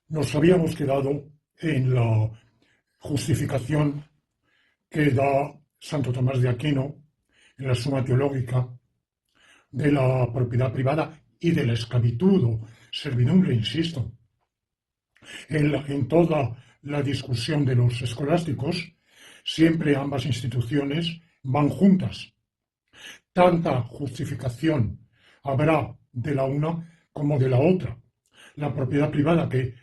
Nos habíamos quedado en la justificación que da Santo Tomás de Aquino en la Suma Teológica de la propiedad privada y de la esclavitud o servidumbre, insisto. En toda la discusión de los escolásticos, siempre ambas instituciones van juntas. Tanta justificación habrá de la una como de la otra. La propiedad privada que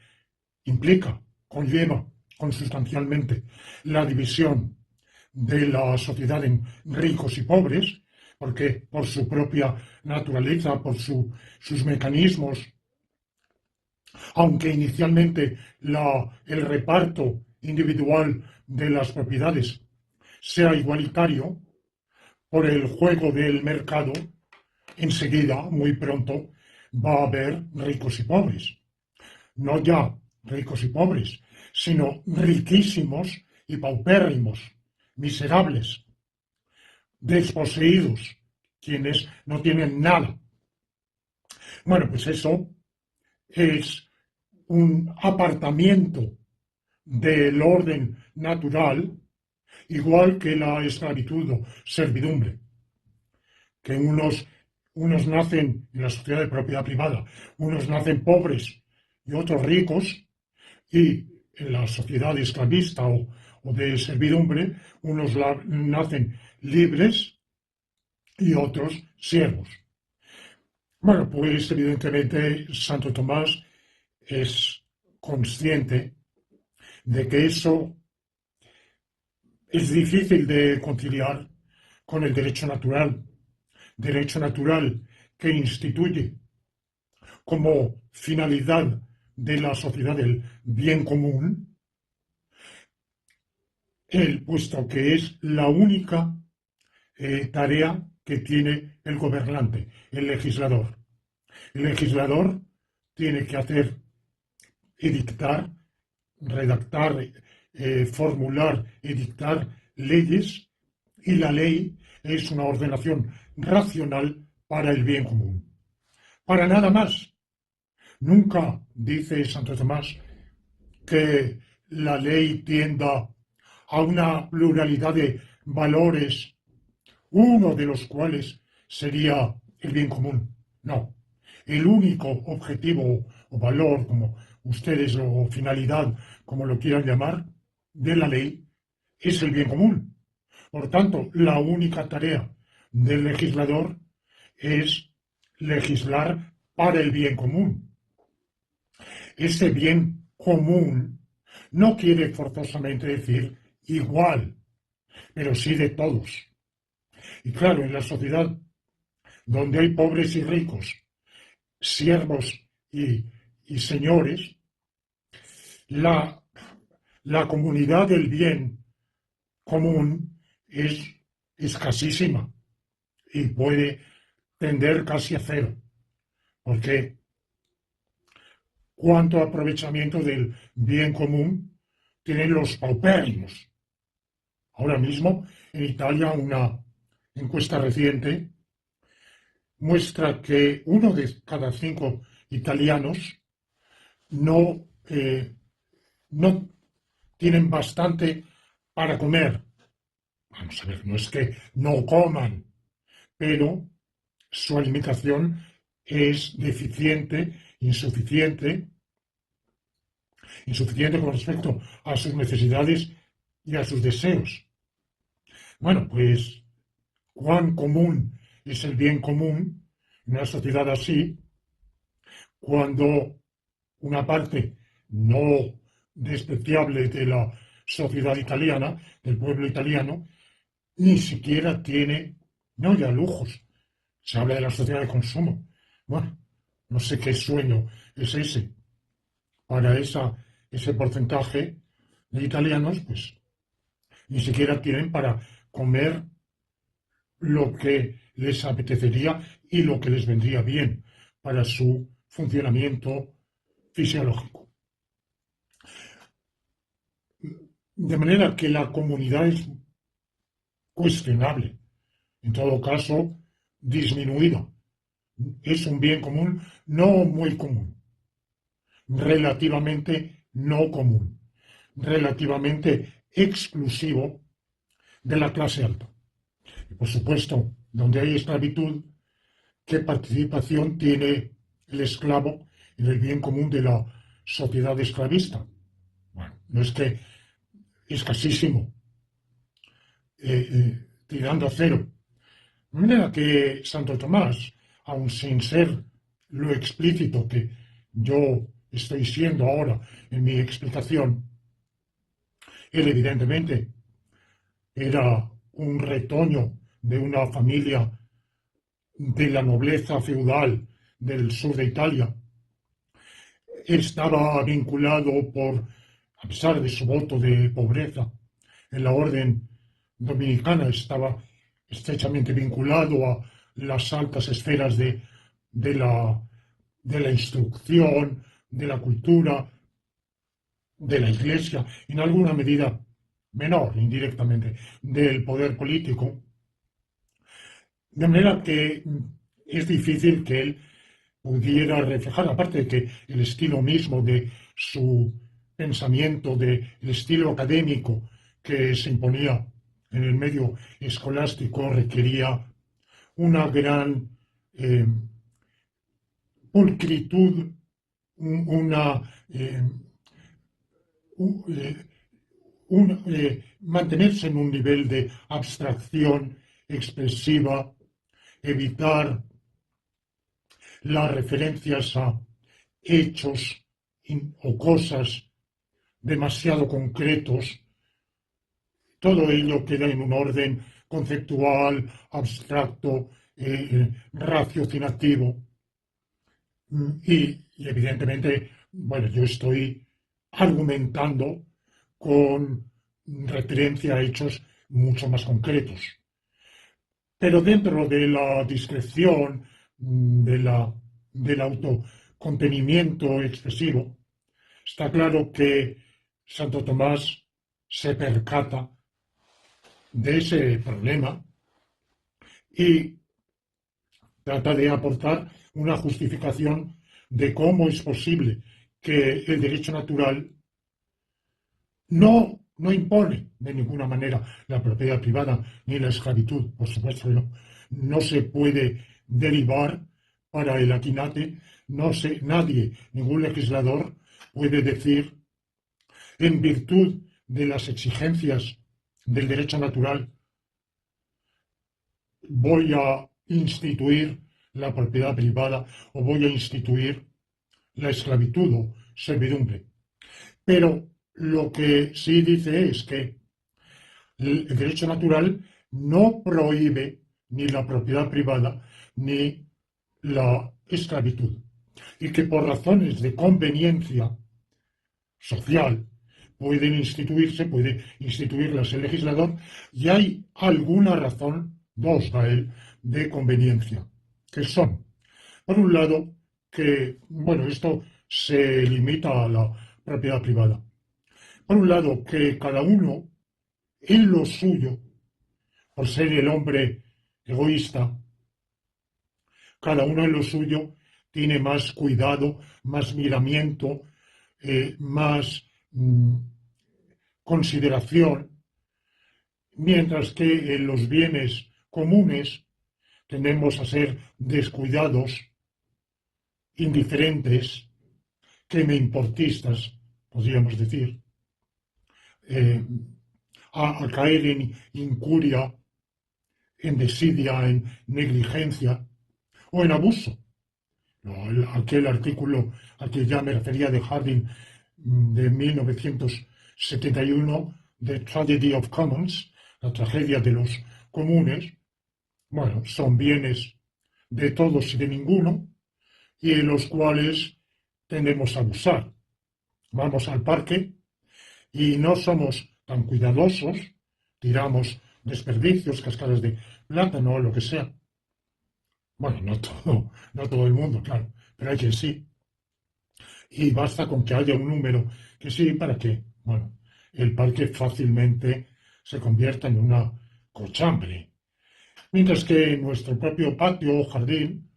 implica, conlleva consustancialmente la división de la sociedad en ricos y pobres, porque por su propia naturaleza, por sus mecanismos, aunque inicialmente el reparto individual de las propiedades sea igualitario, por el juego del mercado, enseguida, muy pronto, va a haber ricos y pobres. No ya ricos y pobres, sino riquísimos y paupérrimos, miserables, desposeídos, quienes no tienen nada. Bueno, pues eso es un apartamiento del orden natural, igual que la esclavitud o servidumbre, que unos nacen en la sociedad de propiedad privada, unos nacen pobres y otros ricos, y en la sociedad esclavista o de servidumbre, unos nacen libres y otros siervos. Bueno, pues evidentemente Santo Tomás es consciente de que eso es difícil de conciliar con el derecho natural que instituye como finalidad de la sociedad el bien común, puesto que es la única tarea que tiene el gobernante, el legislador. El legislador tiene que hacer, edictar, redactar, formular, edictar leyes, y la ley es una ordenación racional para el bien común. Para nada más. Nunca dice Santo Tomás que la ley tienda a una pluralidad de valores, uno de los cuales sería el bien común. No. El único objetivo o valor, como ustedes, o finalidad, como lo quieran llamar, de la ley es el bien común. Por tanto, la única tarea del legislador es legislar para el bien común. Ese bien común no quiere forzosamente decir igual, pero sí de todos. Y claro, en la sociedad donde hay pobres y ricos, siervos y señores, la comunidad del bien común es escasísima y puede tender casi a cero, porque cuánto aprovechamiento del bien común tienen los paupérrimos. Ahora mismo, en Italia, una encuesta reciente muestra que 1 de cada 5 italianos no, no tienen bastante para comer. Vamos a ver, no es que no coman, pero su alimentación es deficiente, insuficiente con respecto a sus necesidades y a sus deseos. Bueno, pues cuán común es el bien común en una sociedad así, cuando una parte no despreciable de la sociedad italiana, del pueblo italiano, ni siquiera tiene, no ya lujos, se habla de la sociedad de consumo. Bueno, no sé qué sueño es ese. Para ese porcentaje de italianos, pues ni siquiera tienen para comer lo que les apetecería y lo que les vendría bien para su funcionamiento fisiológico. De manera que la comunidad es cuestionable, en todo caso disminuida. Es un bien común no muy común. relativamente no común, relativamente exclusivo de la clase alta. Y por supuesto, donde hay esclavitud, ¿qué participación tiene el esclavo en el bien común de la sociedad esclavista? Bueno, no es que escasísimo, tirando a cero. De manera que Santo Tomás, aun sin ser lo explícito que yo estoy siendo ahora en mi explicación, él evidentemente era un retoño de una familia de la nobleza feudal del sur de Italia. Estaba vinculado a pesar de su voto de pobreza, en la orden dominicana, estaba estrechamente vinculado a las altas esferas de la instrucción, de la cultura, de la iglesia, en alguna medida menor, indirectamente, del poder político. De manera que es difícil que él pudiera reflejar, aparte de que el estilo mismo de su pensamiento, del estilo académico que se imponía en el medio escolástico, requería una gran eh, pulcritud, una, mantenerse en un nivel de abstracción expresiva, evitar las referencias a hechos o cosas demasiado concretos, todo ello queda en un orden conceptual, abstracto, raciocinativo. Y evidentemente, bueno, yo estoy argumentando con referencia a hechos mucho más concretos. Pero dentro de la discreción, del autocontenimiento expresivo, está claro que Santo Tomás se percata de ese problema y trata de aportar una justificación de cómo es posible que el derecho natural no impone de ninguna manera la propiedad privada ni la esclavitud, por supuesto que no. No se puede derivar para el aquinate, nadie, ningún legislador puede decir, en virtud de las exigencias del derecho natural, voy a instituir la propiedad privada o voy a instituir la esclavitud o servidumbre. Pero lo que sí dice es que el derecho natural no prohíbe ni la propiedad privada ni la esclavitud y que por razones de conveniencia social puede instituirlas el legislador y hay alguna razón, dos a él, de conveniencia, que son, por un lado, que, bueno, esto se limita a la propiedad privada. Por un lado, que cada uno en lo suyo, por ser el hombre egoísta, cada uno en lo suyo tiene más cuidado, más miramiento, más consideración, mientras que en los bienes comunes tendemos a ser descuidados, indiferentes, que me importistas, podríamos decir, a caer en incuria, en desidia, en negligencia o en abuso. Aquel artículo al que ya me refería de Harding de 1971, The Tragedy of Commons, la tragedia de los comunes, bueno, son bienes de todos y de ninguno, y en los cuales tendemos a abusar. Vamos al parque y no somos tan cuidadosos, tiramos desperdicios, cascadas de plátano o lo que sea. Bueno, no todo el mundo, claro, pero hay que sí. Y basta con que haya un número que sí para que, bueno, el parque fácilmente se convierta en una cochambre. Mientras que en nuestro propio patio o jardín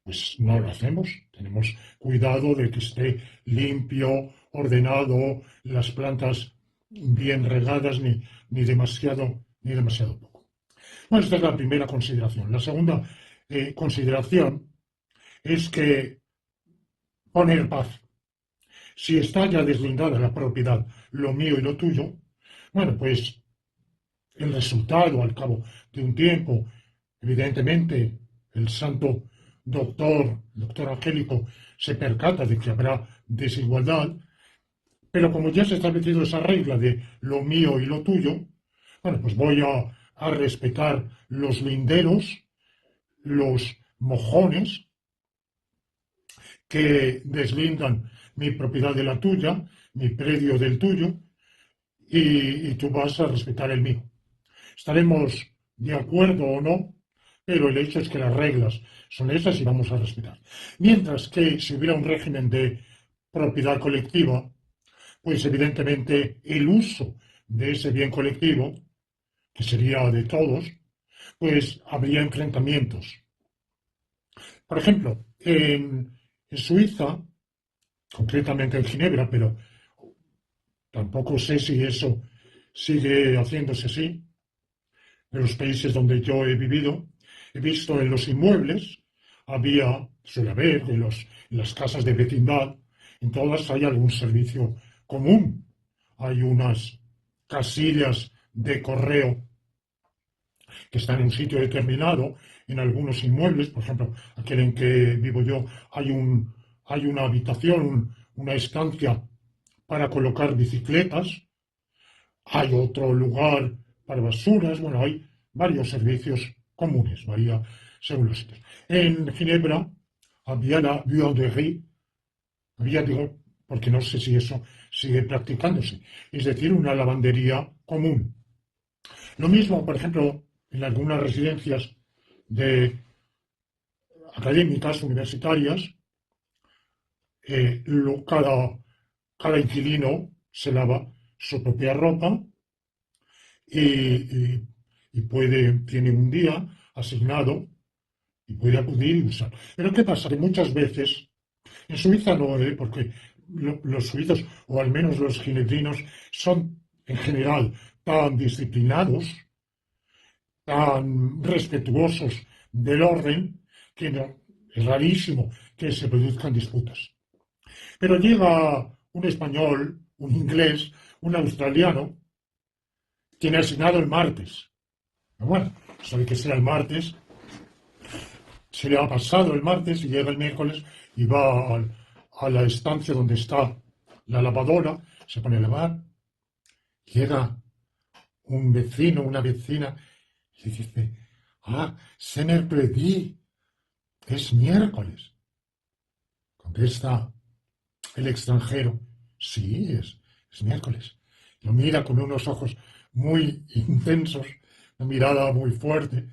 Pues no lo hacemos. Tenemos cuidado de que esté limpio, ordenado, las plantas bien regadas, ni demasiado poco. Bueno, esta es la primera consideración. La segunda consideración es que poner paz. Si está ya deslindada la propiedad, lo mío y lo tuyo, bueno, pues el resultado al cabo de un tiempo, evidentemente, el santo doctor Angélico, se percata de que habrá desigualdad, pero como ya se ha establecido esa regla de lo mío y lo tuyo, bueno, pues voy a respetar los linderos, los mojones que deslindan mi propiedad de la tuya, mi predio del tuyo, y tú vas a respetar el mío. Estaremos de acuerdo o no, pero el hecho es que las reglas son esas y vamos a respetar. Mientras que si hubiera un régimen de propiedad colectiva, pues evidentemente el uso de ese bien colectivo, que sería de todos, pues habría enfrentamientos. Por ejemplo, en Suiza, concretamente en Ginebra, pero tampoco sé si eso sigue haciéndose así, de los países donde yo he vivido, he visto en los inmuebles, suele haber, en las casas de vecindad, en todas hay algún servicio común. Hay unas casillas de correo que están en un sitio determinado, en algunos inmuebles, por ejemplo, aquel en que vivo yo, hay una habitación, una estancia para colocar bicicletas, hay otro lugar para basuras, bueno, hay varios servicios comunes, varía según los sitios. En Ginebra había la buanderie, digo, porque no sé si eso sigue practicándose, es decir, una lavandería común. Lo mismo, por ejemplo, en algunas residencias académicas, universitarias, cada inquilino se lava su propia ropa tiene un día asignado y puede acudir y usar. Pero ¿qué pasa? Que muchas veces, en Suiza no, porque los suizos, o al menos los ginebrinos, son en general tan disciplinados, tan respetuosos del orden, que no, es rarísimo que se produzcan disputas. Pero llega un español, un inglés, un australiano, tiene asignado el martes. Bueno, sabe que será el martes, se le ha pasado el martes y llega el miércoles y va a la estancia donde está la lavadora, se pone a lavar, llega un vecino, una vecina, y dice, c'est mercredi, es miércoles. Contesta el extranjero, sí, es miércoles. Lo mira con unos ojos muy intensos, una mirada muy fuerte,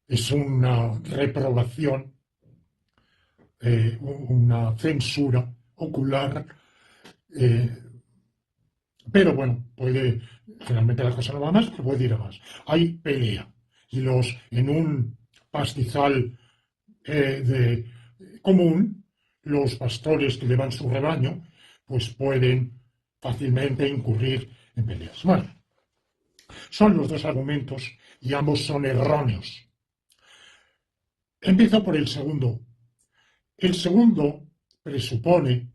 es una reprobación, una censura ocular, pero bueno, generalmente la cosa no va más, pero puede ir a más. Hay pelea, y en un pastizal común, los pastores que llevan su rebaño, pues pueden fácilmente incurrir en peleas. Bueno, son los dos argumentos y ambos son erróneos. Empiezo por el segundo. El segundo presupone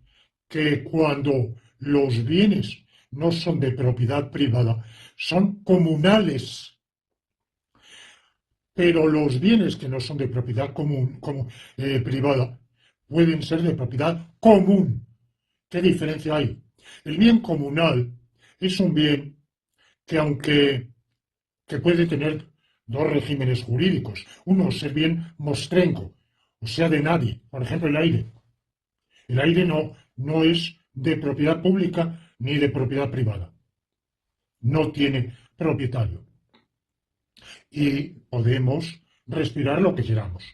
que cuando los bienes no son de propiedad privada, son comunales. Pero los bienes que no son de propiedad privada pueden ser de propiedad común. ¿Qué diferencia hay? El bien comunal es un bien que puede tener dos regímenes jurídicos. Uno es el bien mostrenco, o sea, de nadie. Por ejemplo, el aire. El aire no es de propiedad pública ni de propiedad privada. No tiene propietario. Y podemos respirar lo que queramos.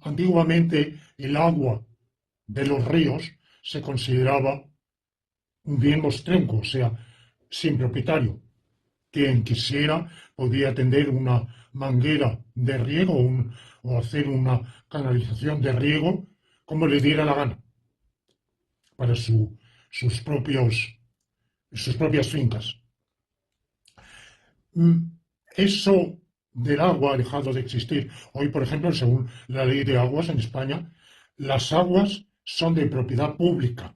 Antiguamente el agua de los ríos se consideraba un bien mostrenco, o sea, sin propietario. Quien quisiera podía tender una manguera de riego, o hacer una canalización de riego como le diera la gana para sus propias fincas. Eso del agua ha dejado de existir. Hoy, por ejemplo, según la ley de aguas en España, las aguas son de propiedad pública.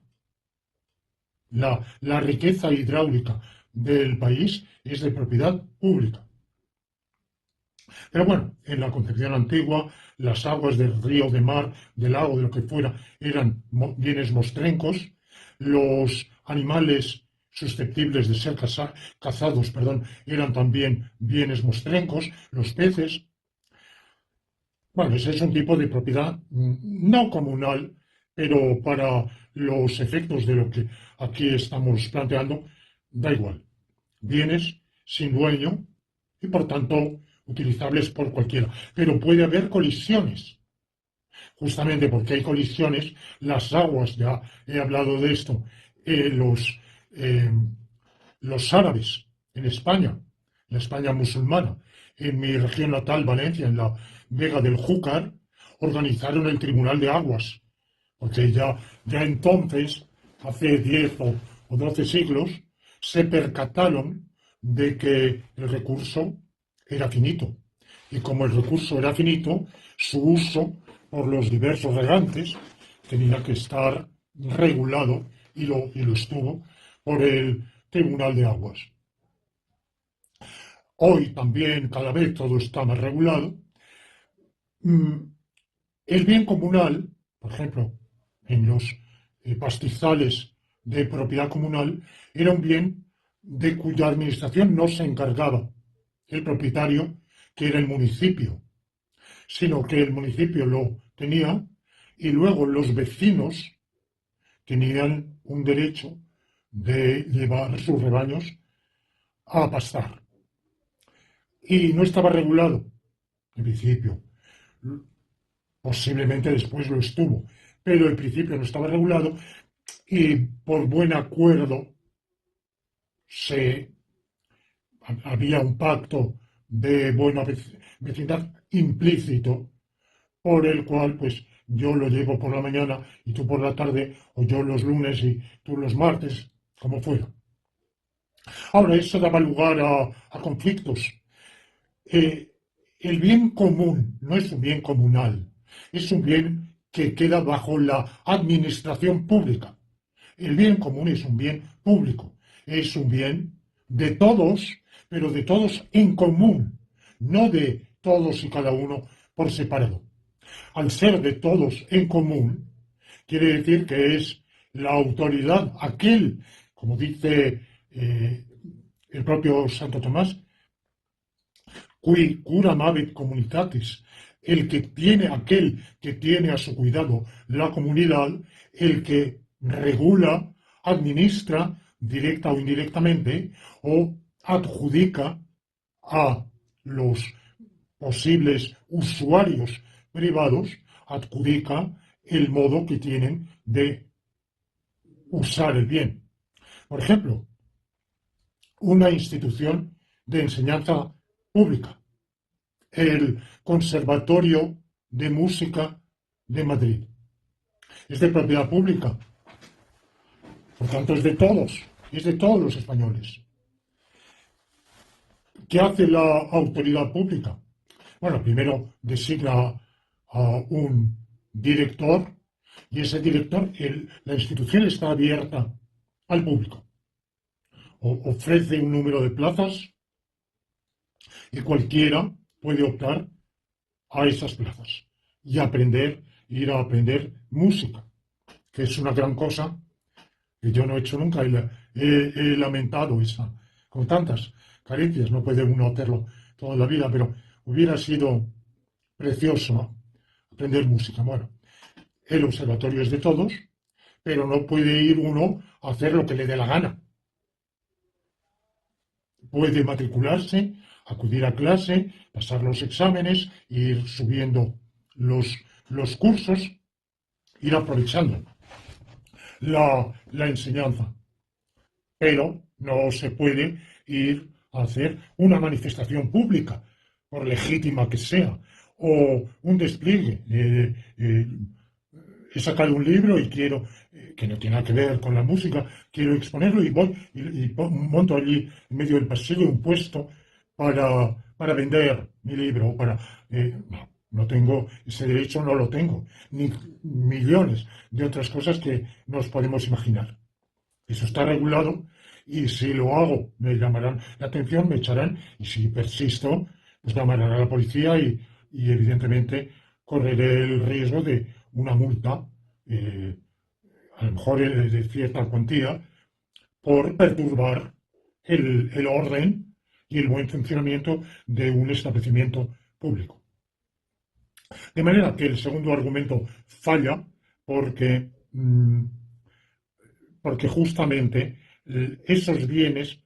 La riqueza hidráulica del país es de propiedad pública. Pero bueno, en la concepción antigua, las aguas del río, de mar, del lago, de lo que fuera, eran bienes mostrencos. Los animales susceptibles de ser cazados, eran también bienes mostrencos. Los peces. Bueno, ese es un tipo de propiedad no comunal, pero para los efectos de lo que aquí estamos planteando, da igual. Bienes sin dueño y por tanto utilizables por cualquiera. Pero puede haber colisiones. Justamente porque hay colisiones, las aguas, ya he hablado de esto, eh, los, eh, los árabes en España, la España musulmana, en mi región natal, Valencia, en la Vega del Júcar, organizaron el Tribunal de Aguas, porque ya entonces, hace 10 o 12 siglos, se percataron de que el recurso era finito. Y como el recurso era finito, su uso por los diversos regantes tenía que estar regulado y lo estuvo por el Tribunal de Aguas. Hoy también cada vez todo está más regulado. El bien comunal, por ejemplo, en los pastizales de propiedad comunal, era un bien de cuya administración no se encargaba el propietario, que era el municipio, sino que el municipio lo tenía y luego los vecinos tenían un derecho de llevar sus rebaños a pastar. Y no estaba regulado, en principio. Posiblemente después lo estuvo, pero en principio no estaba regulado y por buen acuerdo había un pacto de buena vecindad implícito por el cual pues yo lo llevo por la mañana y tú por la tarde, o yo los lunes y tú los martes, como fuera. Ahora, eso daba lugar a conflictos. El bien común no es un bien comunal, es un bien que queda bajo la administración pública. El bien común es un bien público, es un bien de todos, pero de todos en común, no de todos y cada uno por separado. Al ser de todos en común, quiere decir que es la autoridad, aquel, como dice el propio Santo Tomás, qui curam habet communitatis, aquel que tiene a su cuidado la comunidad, el que regula, administra, directa o indirectamente, o adjudica a los posibles usuarios privados, adjudica el modo que tienen de usar el bien. Por ejemplo, una institución de enseñanza pública, el Conservatorio de Música de Madrid. Es de propiedad pública, por tanto es de todos los españoles. ¿Qué hace la autoridad pública? Bueno, primero designa a un director y ese director, la institución está abierta al público. Ofrece un número de plazas y cualquiera puede optar a esas plazas y ir a aprender música, que es una gran cosa que yo no he hecho nunca. He lamentado esa, con tantas carencias, no puede uno hacerlo toda la vida, pero hubiera sido precioso aprender música. Bueno, el observatorio es de todos, pero no puede ir uno a hacer lo que le dé la gana. Puede matricularse, acudir a clase, pasar los exámenes, ir subiendo los cursos, ir aprovechando la enseñanza. Pero no se puede ir a hacer una manifestación pública, por legítima que sea, o un despliegue. He sacado un libro y quiero, que no tiene nada que ver con la música, quiero exponerlo y voy y monto allí en medio del pasillo un puesto para vender mi libro. No, no tengo ese derecho, no lo tengo, ni millones de otras cosas que nos podemos imaginar. Eso está regulado y si lo hago me llamarán la atención, me echarán y si persisto, pues llamarán a la policía y evidentemente correré el riesgo de una multa, eh, a lo mejor de cierta cuantía, por perturbar el orden y el buen funcionamiento de un establecimiento público. De manera que el segundo argumento falla porque, porque justamente esos bienes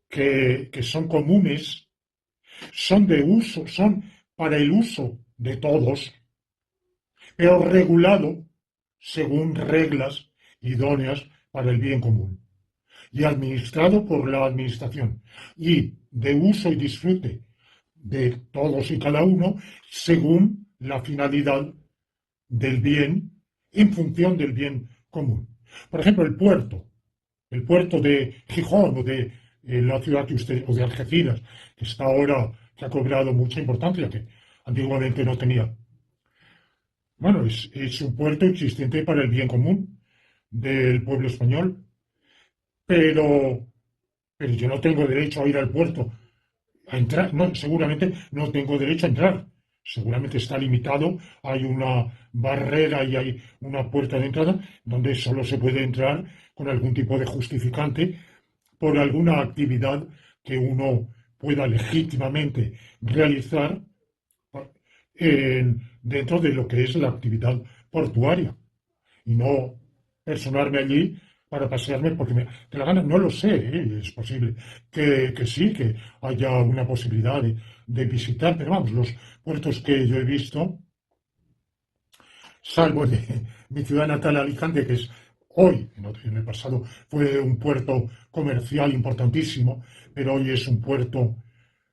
que son comunes son de uso, son para el uso de todos, pero regulado según reglas idóneas para el bien común y administrado por la administración y de uso y disfrute de todos y cada uno según la finalidad del bien en función del bien común. Por ejemplo, el puerto de Gijón o de la ciudad o de Algeciras, que está ahora, que ha cobrado mucha importancia, que antiguamente no tenía. Bueno, es un puerto existente para el bien común del pueblo español, pero, pero yo no tengo derecho a ir al puerto, a entrar. No, seguramente no tengo derecho a entrar. Seguramente está limitado, hay una barrera y hay una puerta de entrada donde solo se puede entrar con algún tipo de justificante por alguna actividad que uno pueda legítimamente realizar dentro de lo que es la actividad portuaria y no personarme allí para pasearme porque me de la gana. No lo sé, ¿eh? Es posible que sí, que haya una posibilidad de visitar, pero vamos, los puertos que yo he visto, salvo de mi ciudad natal Alicante, que es hoy, en el pasado fue un puerto comercial importantísimo, pero hoy es un puerto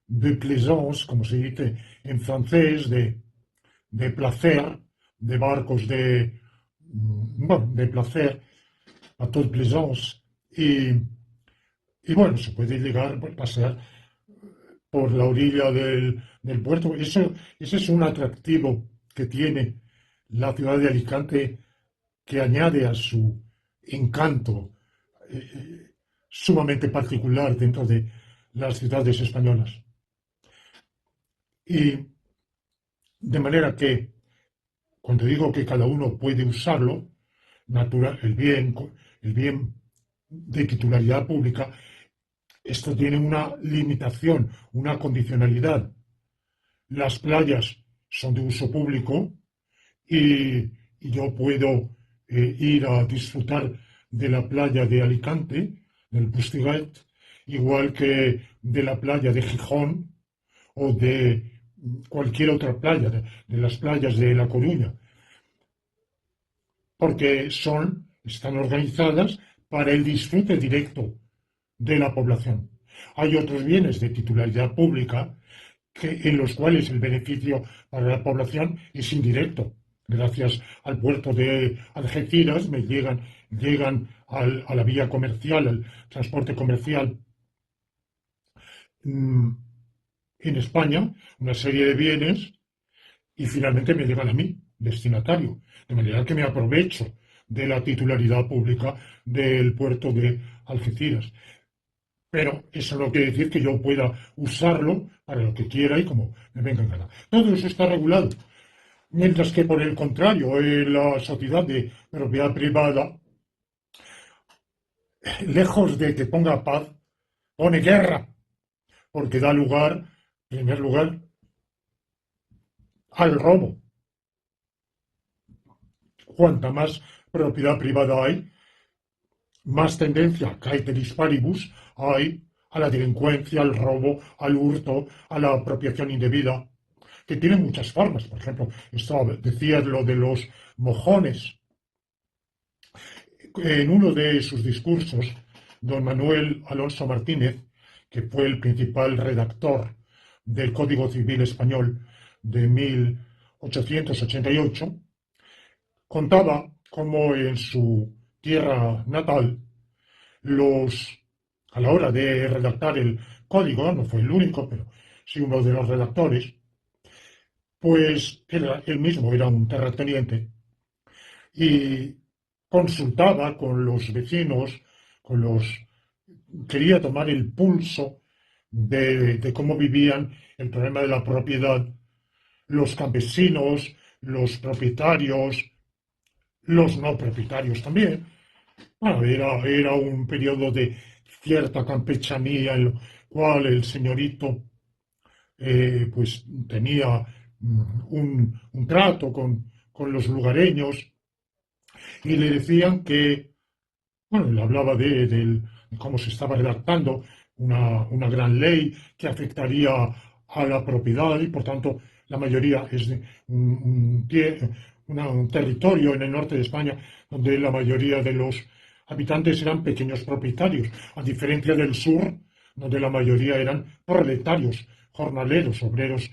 de plaisance, como se dice en francés, de placer, de barcos bueno, de placer, a toute plaisance. Y bueno, se puede llegar, pasear por la orilla del puerto. Ese es un atractivo que tiene la ciudad de Alicante que añade a su encanto sumamente particular dentro de las ciudades españolas. Y de manera que, cuando digo que cada uno puede usarlo, el bien de titularidad pública, esto tiene una limitación, una condicionalidad. Las playas son de uso público y yo puedo ir a disfrutar de la playa de Alicante, del Pustigat, igual que de la playa de Gijón o de cualquier otra playa, de las playas de La Coruña, porque están organizadas para el disfrute directo de la población. Hay otros bienes de titularidad pública en los cuales el beneficio para la población es indirecto. Gracias al puerto de Algeciras llegan a la vía comercial, al transporte comercial en España, una serie de bienes y finalmente me llegan a mí, destinatario. De manera que me aprovecho de la titularidad pública del puerto de Algeciras. Pero eso no quiere decir que yo pueda usarlo para lo que quiera y como me venga en gana. Todo eso está regulado. Mientras que, por el contrario, la sociedad de propiedad privada, lejos de que ponga paz, pone guerra, porque da lugar, en primer lugar, al robo. Cuanta más propiedad privada hay, más tendencia, caeteris paribus, hay a la delincuencia, al robo, al hurto, a la apropiación indebida, que tiene muchas formas. Por ejemplo, decía lo de los mojones. En uno de sus discursos, don Manuel Alonso Martínez, que fue el principal redactor del Código Civil Español, de 1888, contaba cómo en su tierra natal, a la hora de redactar el código, no fue el único, pero sí uno de los redactores, pues él mismo era un terrateniente y consultaba con los vecinos, quería tomar el pulso de cómo vivían el problema de la propiedad los campesinos, los propietarios, los no propietarios también. Bueno, era un periodo de cierta campechanía en el cual el señorito pues tenía un trato con los lugareños y le decían que, bueno, él hablaba de cómo se estaba redactando una gran ley que afectaría a la propiedad y, por tanto, la mayoría es de un territorio en el norte de España donde la mayoría de los habitantes eran pequeños propietarios, a diferencia del sur, donde la mayoría eran proletarios, jornaleros, obreros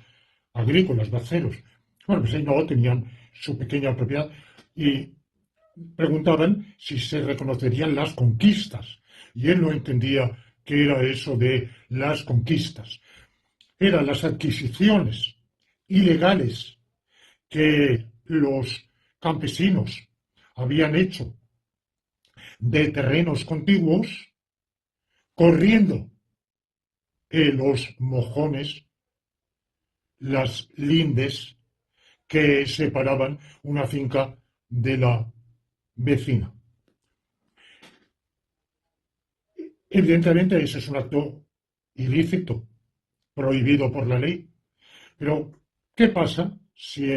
agrícolas, braceros. Bueno, pues ahí no tenían su pequeña propiedad y preguntaban si se reconocerían las conquistas. Y él no entendía qué era eso de las conquistas. Eran las adquisiciones ilegales que los campesinos habían hecho de terrenos contiguos, corriendo los mojones, las lindes que separaban una finca de la vecina. Evidentemente, ese es un acto ilícito, prohibido por la ley. Pero, ¿qué pasa si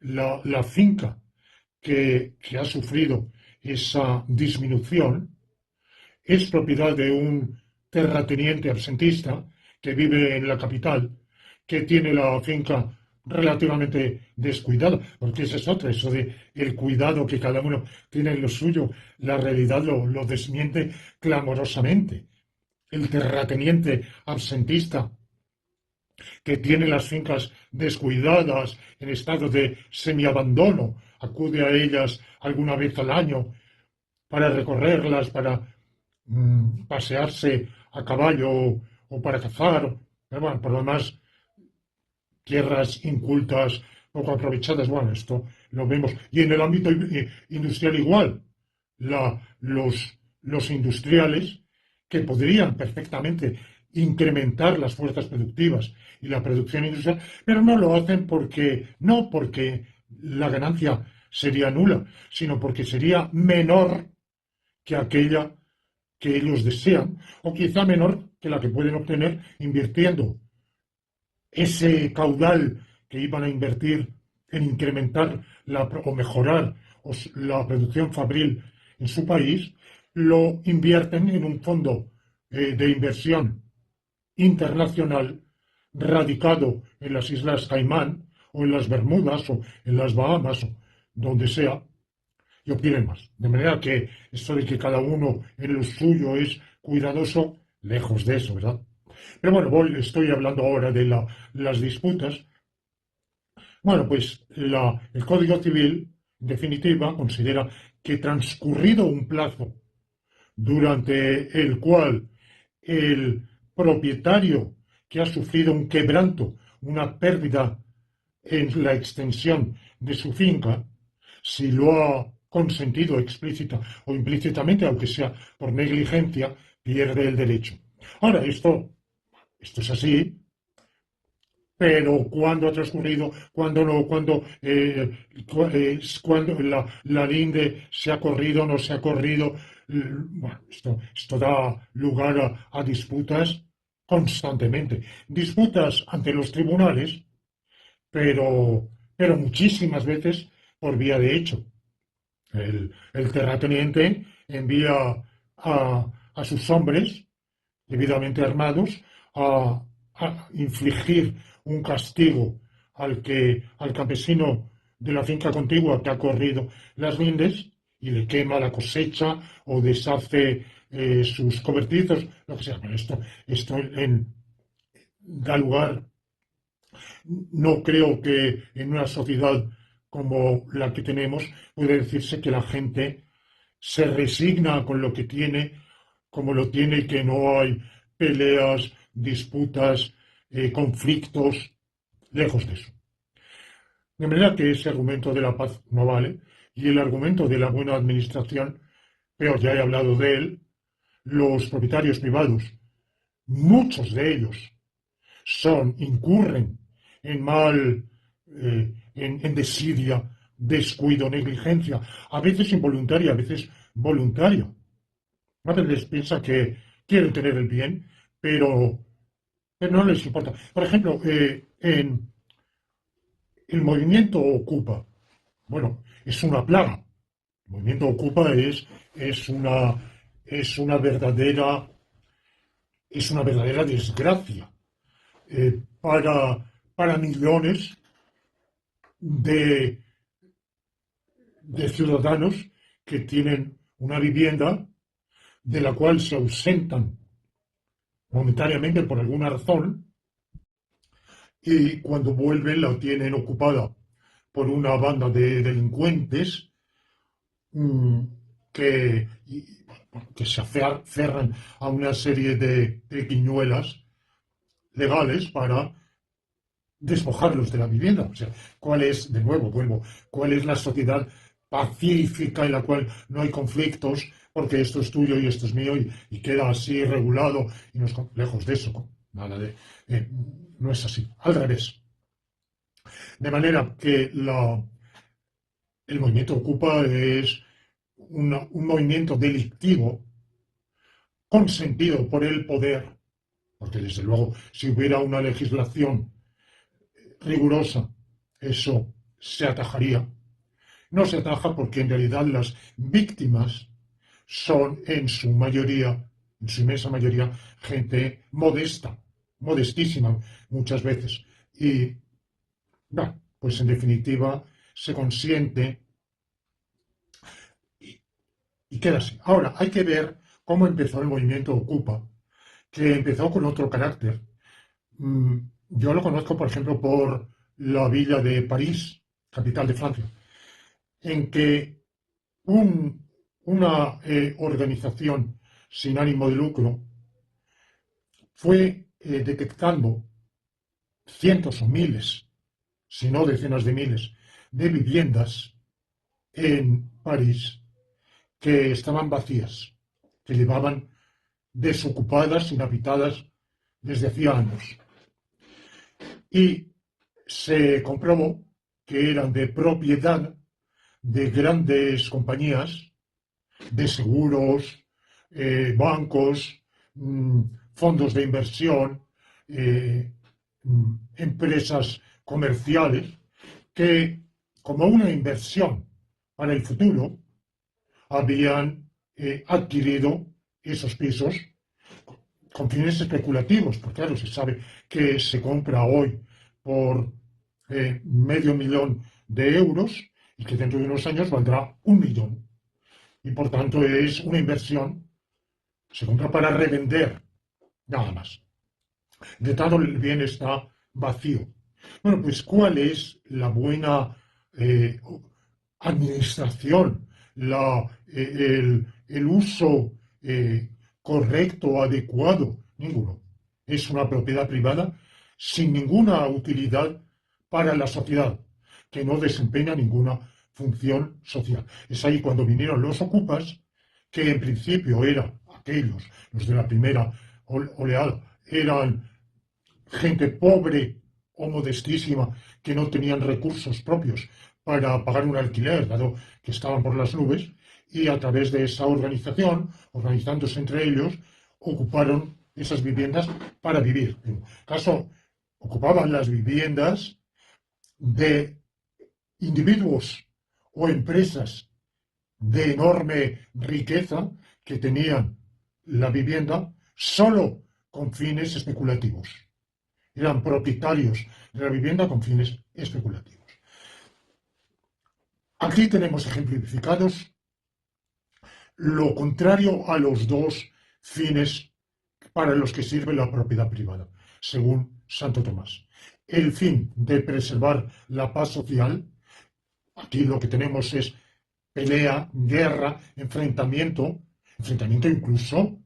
la finca que ha sufrido esa disminución es propiedad de un terrateniente absentista que vive en la capital, que tiene la finca relativamente descuidada? Porque esa es otra, eso de el cuidado que cada uno tiene en lo suyo, la realidad lo desmiente clamorosamente. El terrateniente absentista que tiene las fincas descuidadas, en estado de semiabandono, acude a ellas alguna vez al año para recorrerlas, para pasearse a caballo o para cazar, pero bueno, por lo demás, tierras incultas, poco aprovechadas, bueno, esto lo vemos. Y en el ámbito industrial igual, los industriales que podrían perfectamente incrementar las fuerzas productivas y la producción industrial, pero no lo hacen no porque la ganancia sería nula, sino porque sería menor que aquella que ellos desean, o quizá menor que la que pueden obtener invirtiendo ese caudal que iban a invertir en incrementar o mejorar la producción fabril en su país, lo invierten en un fondo de inversión internacional radicado en las Islas Caimán o en las Bermudas o en las Bahamas o donde sea, y obtienen más. De manera que esto de que cada uno en lo suyo es cuidadoso, lejos de eso, ¿verdad? Pero bueno, estoy hablando ahora de las disputas. Bueno, pues el Código Civil, en definitiva, considera que transcurrido un plazo durante el cual el propietario que ha sufrido un quebranto, una pérdida en la extensión de su finca, si lo ha consentido explícita o implícitamente, aunque sea por negligencia, pierde el derecho. Ahora, esto es así, pero ¿cuándo ha transcurrido? ¿Cuándo no? ¿Cuándo la linde se ha corrido, no se ha corrido? Bueno, esto da lugar a disputas constantemente. Disputas ante los tribunales, pero muchísimas veces por vía de hecho. El terrateniente envía a sus hombres, debidamente armados, a infligir un castigo al campesino de la finca contigua que ha corrido las lindes y le quema la cosecha o deshace sus cobertizos, lo que sea. Bueno, esto da lugar No creo que en una sociedad como la que tenemos puede decirse que la gente se resigna con lo que tiene, como lo tiene, y que no hay peleas, disputas, conflictos, lejos de eso. De manera que ese argumento de la paz no vale, y el argumento de la buena administración, pero ya he hablado de él, los propietarios privados, muchos de ellos incurren en mal, en desidia, descuido, negligencia, a veces involuntaria, a veces voluntaria. A veces piensa que quieren tener el bien, pero no les importa. Por ejemplo, en el movimiento Ocupa, bueno, es una plaga. El movimiento Ocupa es una, es una verdadera, es una verdadera desgracia para millones de, de ciudadanos que tienen una vivienda de la cual se ausentan momentáneamente por alguna razón, y cuando vuelven la tienen ocupada por una banda de delincuentes mm, que, que se aferran a una serie de guiñuelas legales para despojarlos de la vivienda. O sea, ¿cuál es, de nuevo, vuelvo, cuál es la sociedad pacífica en la cual no hay conflictos porque esto es tuyo y esto es mío, y queda así regulado y no es lejos de eso? Nada de, no es así, al revés. De manera que el movimiento Ocupa es un movimiento delictivo consentido por el poder, porque desde luego si hubiera una legislación rigurosa, eso se atajaría. No se ataja porque en realidad las víctimas son en su inmensa mayoría, gente modesta, modestísima muchas veces. Y, bueno, pues en definitiva se consiente y queda así. Ahora, hay que ver cómo empezó el movimiento Ocupa, que empezó con otro carácter. Yo lo conozco, por ejemplo, por la villa de París, capital de Francia, en que una organización sin ánimo de lucro fue detectando cientos o miles, si no decenas de miles, de viviendas en París que estaban vacías, que llevaban desocupadas, inhabitadas desde hacía años. Y se comprobó que eran de propiedad de grandes compañías, de seguros, bancos, fondos de inversión, empresas comerciales, que como una inversión para el futuro habían adquirido esos pisos con fines especulativos, porque claro, se sabe que se compra hoy por medio millón de euros y que dentro de unos años valdrá 1 millón. Y por tanto es una inversión, se compra para revender, nada más. De tanto el bien está vacío. Bueno, pues ¿cuál es la buena administración, el uso correcto, adecuado? Ninguno. Es una propiedad privada sin ninguna utilidad para la sociedad, que no desempeña ninguna función social. Es ahí cuando vinieron los ocupas, que en principio eran aquellos, los de la primera oleada, eran gente pobre o modestísima que no tenían recursos propios para pagar un alquiler, dado que estaban por las nubes, y a través de esa organización, organizándose entre ellos, ocuparon esas viviendas para vivir. En caso, ocupaban las viviendas de individuos o empresas de enorme riqueza que tenían la vivienda solo con fines especulativos. Eran propietarios de la vivienda con fines especulativos. Aquí tenemos ejemplificados lo contrario a los dos fines para los que sirve la propiedad privada, según Santo Tomás. el fin de preservar la paz social. Aquí lo que tenemos es pelea, guerra, enfrentamiento incluso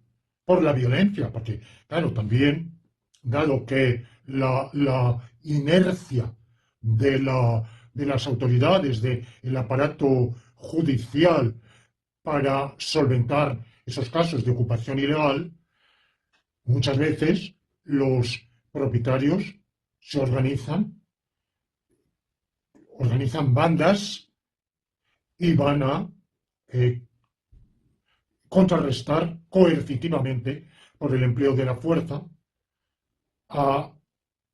por la violencia, porque, claro, también, dado que la inercia de las autoridades, del aparato judicial para solventar esos casos de ocupación ilegal, muchas veces los propietarios se organizan bandas y van a eh, contrarrestar coercitivamente por el empleo de la fuerza a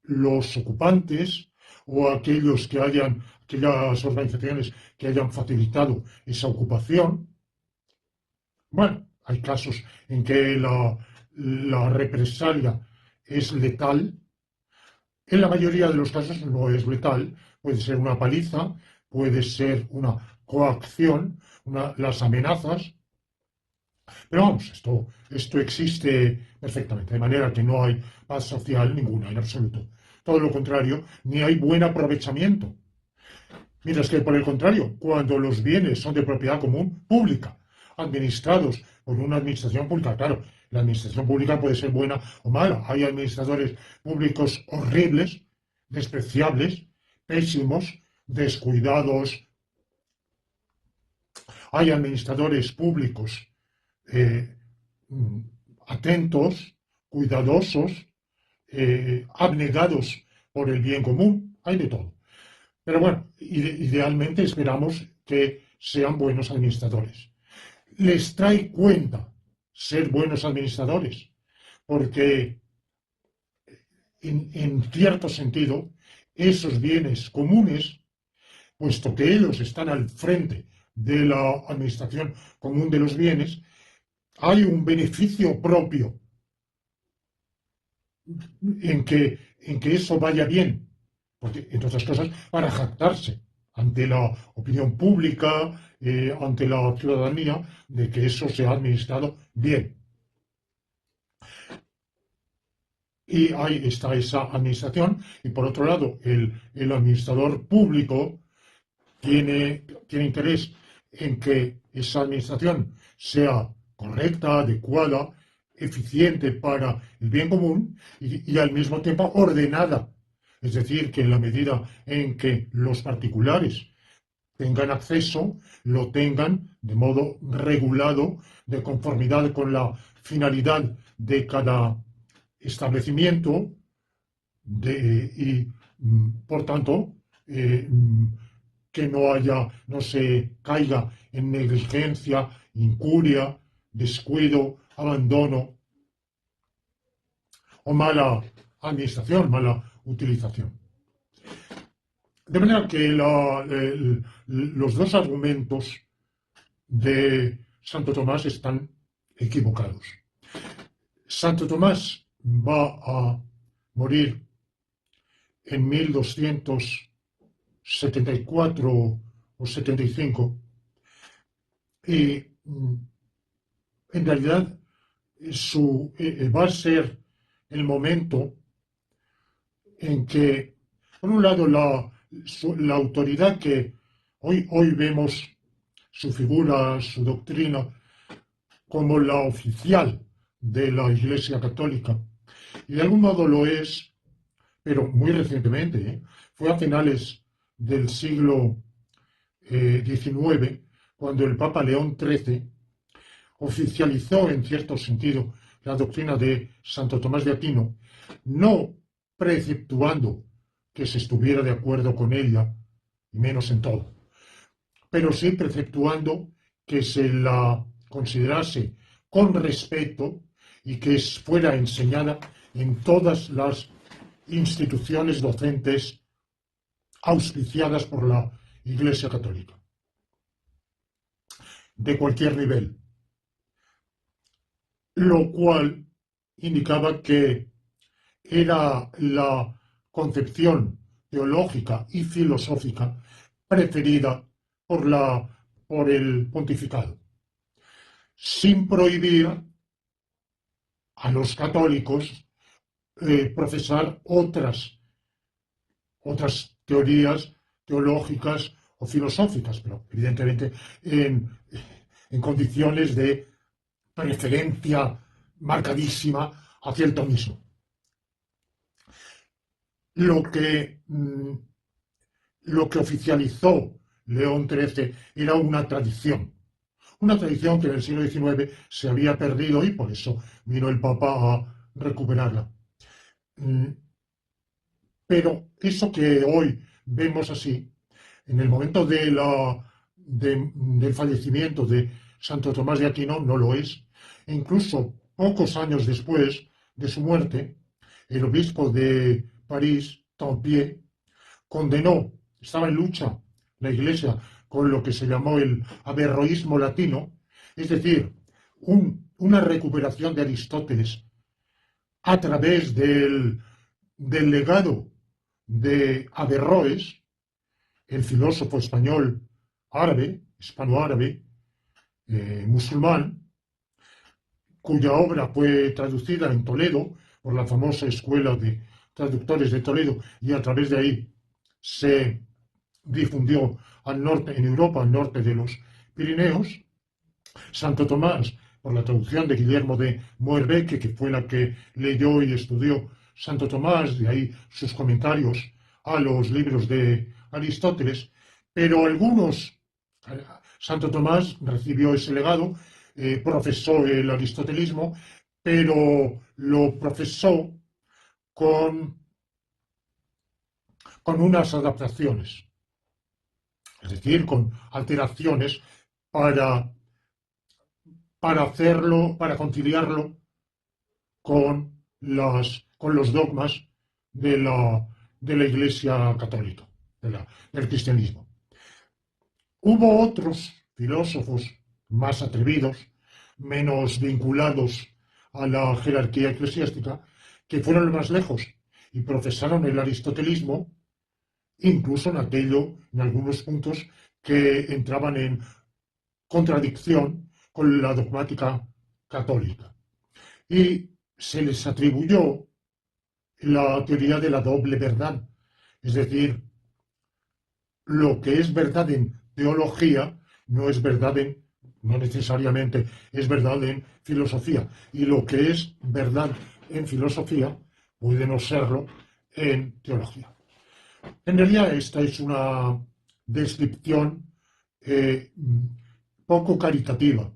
los ocupantes o a aquellas organizaciones que hayan facilitado esa ocupación. Bueno, hay casos en que la represalia es letal. En la mayoría de los casos no es letal. Puede ser una paliza, puede ser una coacción, las amenazas. Pero vamos, esto existe perfectamente, de manera que no hay paz social ninguna, en absoluto. Todo lo contrario, ni hay buen aprovechamiento. Mientras que, por el contrario, cuando los bienes son de propiedad común pública, administrados por una administración pública, claro, la administración pública puede ser buena o mala. Hay administradores públicos horribles, despreciables, pésimos, descuidados. Hay administradores públicos eh, atentos, cuidadosos, abnegados por el bien común. Hay de todo. Pero bueno, idealmente esperamos que sean buenos administradores. Les trae cuenta ser buenos administradores, porque en cierto sentido, esos bienes comunes, puesto que ellos están al frente de la administración común de los bienes, hay un beneficio propio en que eso vaya bien, porque, entre otras cosas, para jactarse ante la opinión pública, ante la ciudadanía, de que eso se ha administrado bien. Y ahí está esa administración, y por otro lado, el administrador público tiene interés en que esa administración sea correcta, adecuada, eficiente para el bien común y al mismo tiempo ordenada. Es decir, que en la medida en que los particulares tengan acceso, lo tengan de modo regulado, de conformidad con la finalidad de cada establecimiento y, por tanto, que no se caiga en negligencia, incuria, descuido, abandono o mala administración, mala utilización. De manera que los dos argumentos de Santo Tomás están equivocados. Santo Tomás va a morir en 1274 o 75 y en realidad va a ser el momento en que, por un lado, la autoridad que hoy vemos su figura, su doctrina, como la oficial de la Iglesia Católica, y de algún modo lo es, pero muy recientemente, fue a finales del siglo XIX, cuando el Papa León XIII oficializó en cierto sentido la doctrina de Santo Tomás de Aquino, no preceptuando que se estuviera de acuerdo con ella, y menos en todo, pero sí preceptuando que se la considerase con respeto y que fuera enseñada en todas las instituciones docentes auspiciadas por la Iglesia Católica, de cualquier nivel, lo cual indicaba que era la concepción teológica y filosófica preferida por el pontificado, sin prohibir a los católicos profesar otras otras teorías teológicas o filosóficas, pero evidentemente en condiciones de preferencia marcadísima hacia el tomismo. Lo que, lo que oficializó León XIII era una tradición que en el siglo XIX se había perdido y por eso vino el Papa a recuperarla. Pero eso que hoy vemos así, en el momento del fallecimiento de Santo Tomás de Aquino, no lo es. E incluso pocos años después de su muerte, el obispo de París, Tempier, condenó, estaba en lucha la Iglesia con lo que se llamó el averroísmo latino, es decir, una recuperación de Aristóteles a través del legado de Averroes, el filósofo español árabe, hispanoárabe, musulmán, cuya obra fue traducida en Toledo por la famosa Escuela de Traductores de Toledo y a través de ahí se difundió al norte, en Europa, al norte de los Pirineos. Santo Tomás, por la traducción de Guillermo de Moerbeke, que fue la que leyó y estudió Santo Tomás, de ahí sus comentarios a los libros de Aristóteles, pero Santo Tomás recibió ese legado, profesó el aristotelismo, pero lo profesó con unas adaptaciones, es decir, con alteraciones para hacerlo, para conciliarlo con los dogmas de la Iglesia católica, del cristianismo. Hubo otros filósofos más atrevidos, menos vinculados a la jerarquía eclesiástica, que fueron lo más lejos y profesaron el aristotelismo, incluso en algunos puntos que entraban en contradicción con la dogmática católica. Y se les atribuyó la teoría de la doble verdad, es decir, lo que es verdad en teología no necesariamente es verdad en filosofía, y lo que es verdad en filosofía puede no serlo en teología. En realidad esta es una descripción poco caritativa.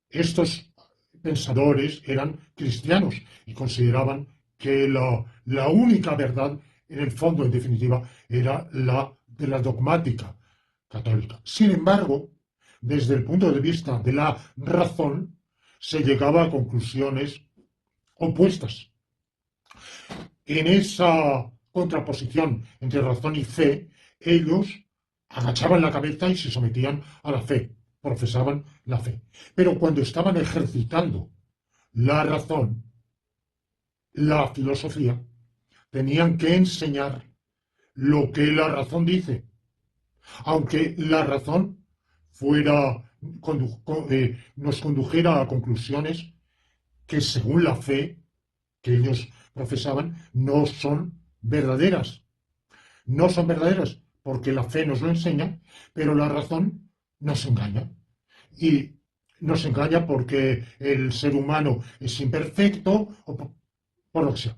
Estos pensadores eran cristianos y consideraban que la única verdad, en el fondo, en definitiva, era la de la dogmática católica. Sin embargo, desde el punto de vista de la razón, se llegaba a conclusiones opuestas. En esa contraposición entre razón y fe, ellos agachaban la cabeza y se sometían a la fe, profesaban la fe. Pero cuando estaban ejercitando la razón, la filosofía, tenían que enseñar lo que la razón dice, aunque la razón nos condujera a conclusiones que según la fe que ellos profesaban no son verdaderas. No son verdaderas porque la fe nos lo enseña, pero la razón nos engaña. Y nos engaña porque el ser humano es imperfecto o por lo que sea.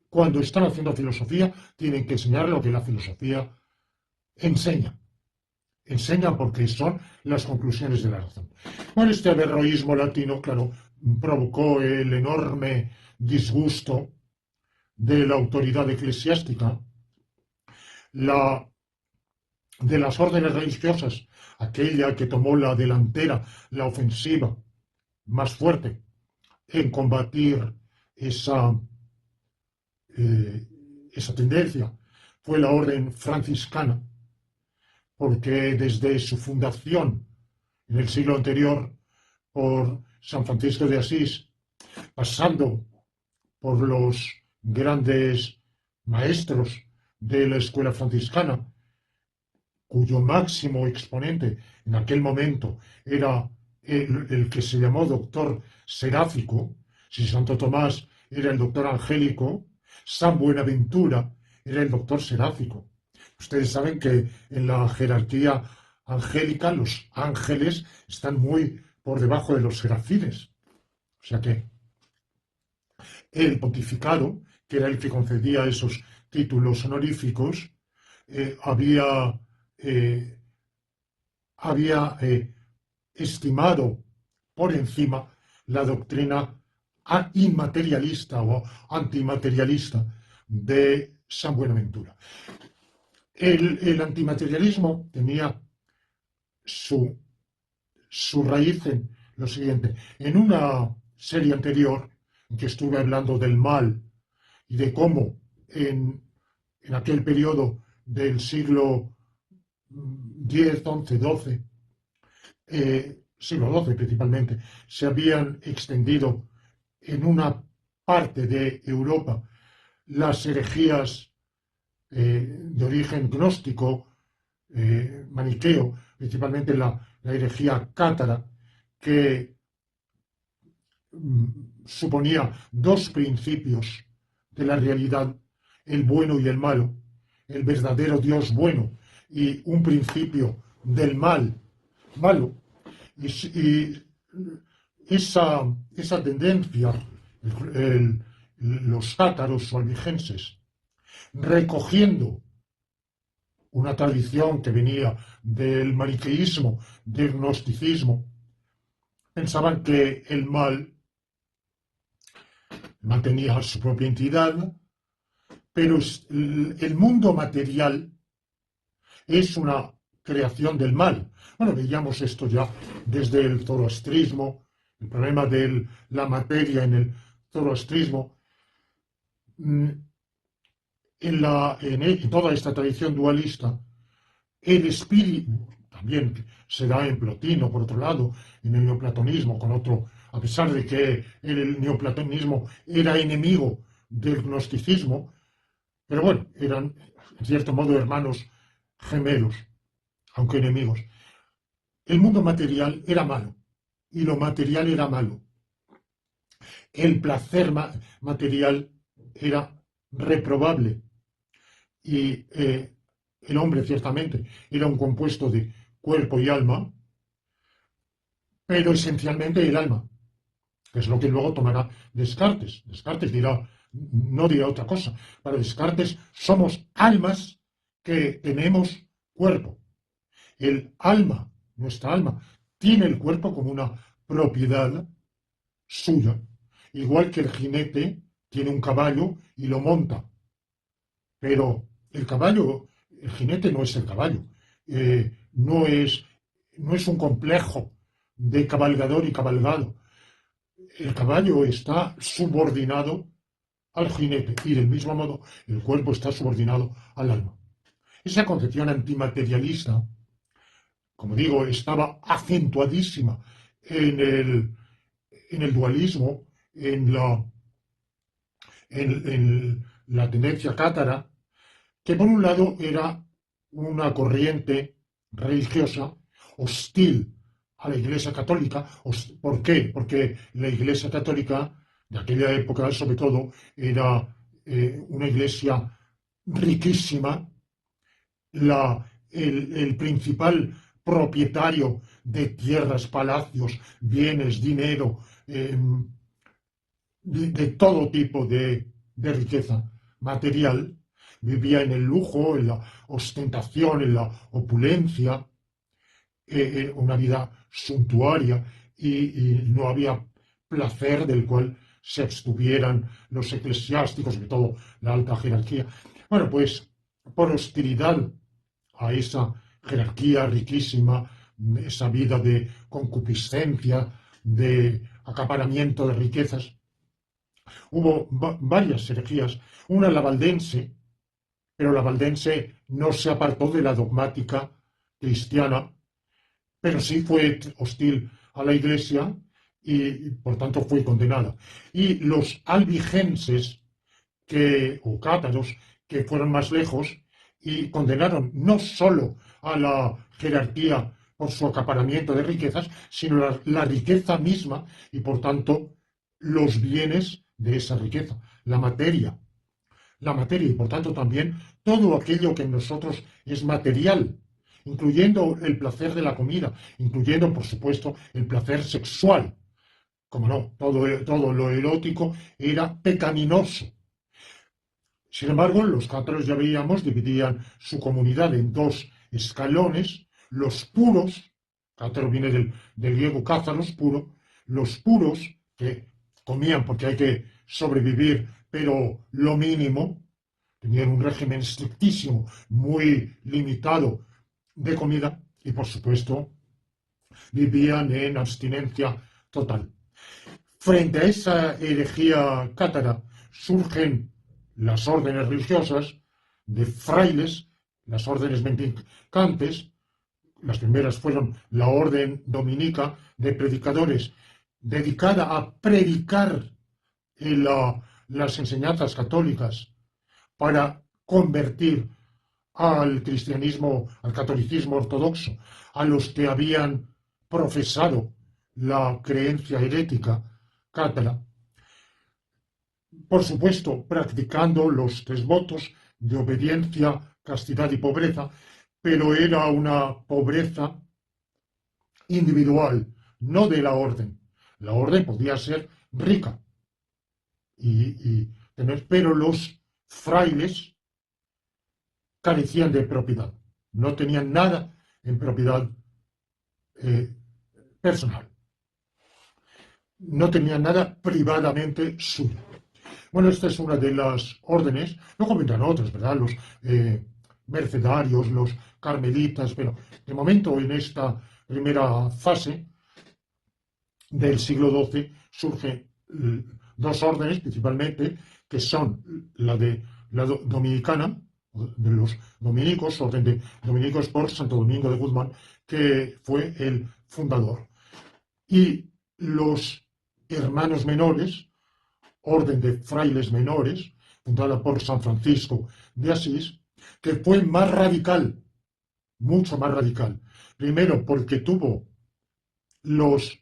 Cuando están haciendo filosofía, tienen que enseñar lo que la filosofía enseña. Enseña porque son las conclusiones de la razón. Bueno, este averroísmo latino, claro, provocó el enorme disgusto de la autoridad eclesiástica, de las órdenes religiosas, aquella que tomó la delantera, la ofensiva más fuerte en combatir esa tendencia, fue la orden franciscana, porque desde su fundación en el siglo anterior por San Francisco de Asís, pasando por los grandes maestros de la escuela franciscana, cuyo máximo exponente en aquel momento era el que se llamó doctor seráfico. Si Santo Tomás era el doctor angélico, San Buenaventura era el doctor seráfico. Ustedes saben que en la jerarquía angélica los ángeles están muy por debajo de los serafines. O sea que el pontificado, que era el que concedía esos títulos honoríficos, había estimado por encima la doctrina inmaterialista o antimaterialista de San Buenaventura. El antimaterialismo tenía su raíz en lo siguiente. En una serie anterior, en que estuve hablando del mal y de cómo en aquel periodo del siglo X, XI, XII, siglo XII principalmente, se habían extendido en una parte de Europa las herejías de origen gnóstico, maniqueo, principalmente la herejía cátara, que suponía dos principios de la realidad, el bueno y el malo, el verdadero Dios bueno y un principio del mal malo. Y esa tendencia, los cátaros o albigenses, recogiendo una tradición que venía del maniqueísmo, del gnosticismo, pensaban que el mal mantenía su propia entidad, pero el mundo material es una creación del mal. Bueno, veíamos esto ya desde el zoroastrismo, el problema de la materia en el zoroastrismo. En toda esta tradición dualista, el espíritu también se da en Plotino, por otro lado, en el neoplatonismo, con otro, a pesar de que el neoplatonismo era enemigo del gnosticismo, pero bueno, eran en cierto modo hermanos gemelos, aunque enemigos. El mundo material era malo y lo material era malo. El placer material era reprobable y el hombre ciertamente era un compuesto de cuerpo y alma, pero esencialmente el alma, que es lo que luego tomará Descartes. Descartes no dirá otra cosa. Para Descartes somos almas que tenemos cuerpo. El alma, nuestra alma, tiene el cuerpo como una propiedad suya, igual que el jinete tiene un caballo y lo monta. Pero el jinete no es el caballo, no es un complejo de cabalgador y cabalgado. El caballo está subordinado al jinete y del mismo modo el cuerpo está subordinado al alma. Esa concepción antimaterialista, como digo, estaba acentuadísima en el dualismo, en la tendencia cátara, que por un lado era una corriente religiosa hostil a la Iglesia Católica. ¿Por qué? Porque la Iglesia Católica de aquella época, sobre todo, era una iglesia riquísima. El principal propietario de tierras, palacios, bienes, dinero, de todo tipo de riqueza material, vivía en el lujo, en la ostentación, en la opulencia, una vida suntuaria y no había placer del cual se abstuvieran los eclesiásticos, sobre todo la alta jerarquía. Bueno, pues por hostilidad a esa jerarquía riquísima, esa vida de concupiscencia, de acaparamiento de riquezas, hubo varias herejías. Una, la valdense, pero la valdense no se apartó de la dogmática cristiana, pero sí fue hostil a la Iglesia y por tanto fue condenada. Y los albigenses, o cátaros, que fueron más lejos y condenaron no solo a la jerarquía por su acaparamiento de riquezas, sino la riqueza misma y por tanto los bienes de esa riqueza, la materia. la materia y por tanto también todo aquello que en nosotros es material, incluyendo el placer de la comida, incluyendo, por supuesto, el placer sexual. Como no, todo lo erótico era pecaminoso. Sin embargo, los cátaros, ya veíamos, dividían su comunidad en dos escalones: los puros, cátaro viene del griego cázaros, puro, los puros, que comían porque hay que sobrevivir, pero lo mínimo, tenían un régimen estrictísimo, muy limitado de comida, y por supuesto vivían en abstinencia total. Frente a esa herejía cátara surgen las órdenes religiosas de frailes, las órdenes mendicantes. Las primeras fueron la orden dominica de predicadores, dedicada a predicar las enseñanzas católicas para convertir al cristianismo, al catolicismo ortodoxo, a los que habían profesado la creencia herética cátara. Por supuesto, practicando los 3 votos de obediencia, castidad y pobreza, pero era una pobreza individual, no de la orden. La orden podía ser rica y tener, pero los frailes carecían de propiedad, no tenían nada en propiedad personal, no tenían nada privadamente suyo. Bueno, esta es una de las órdenes, no comentan otras, ¿verdad? Los mercedarios, los carmelitas, pero de momento en esta primera fase del siglo XII surgen dos órdenes principalmente, que son la de la dominicana, de los dominicos, orden de dominicos por Santo Domingo de Guzmán, que fue el fundador, y los hermanos menores, orden de frailes menores, fundada por San Francisco de Asís, que fue más radical, mucho más radical. Primero, porque los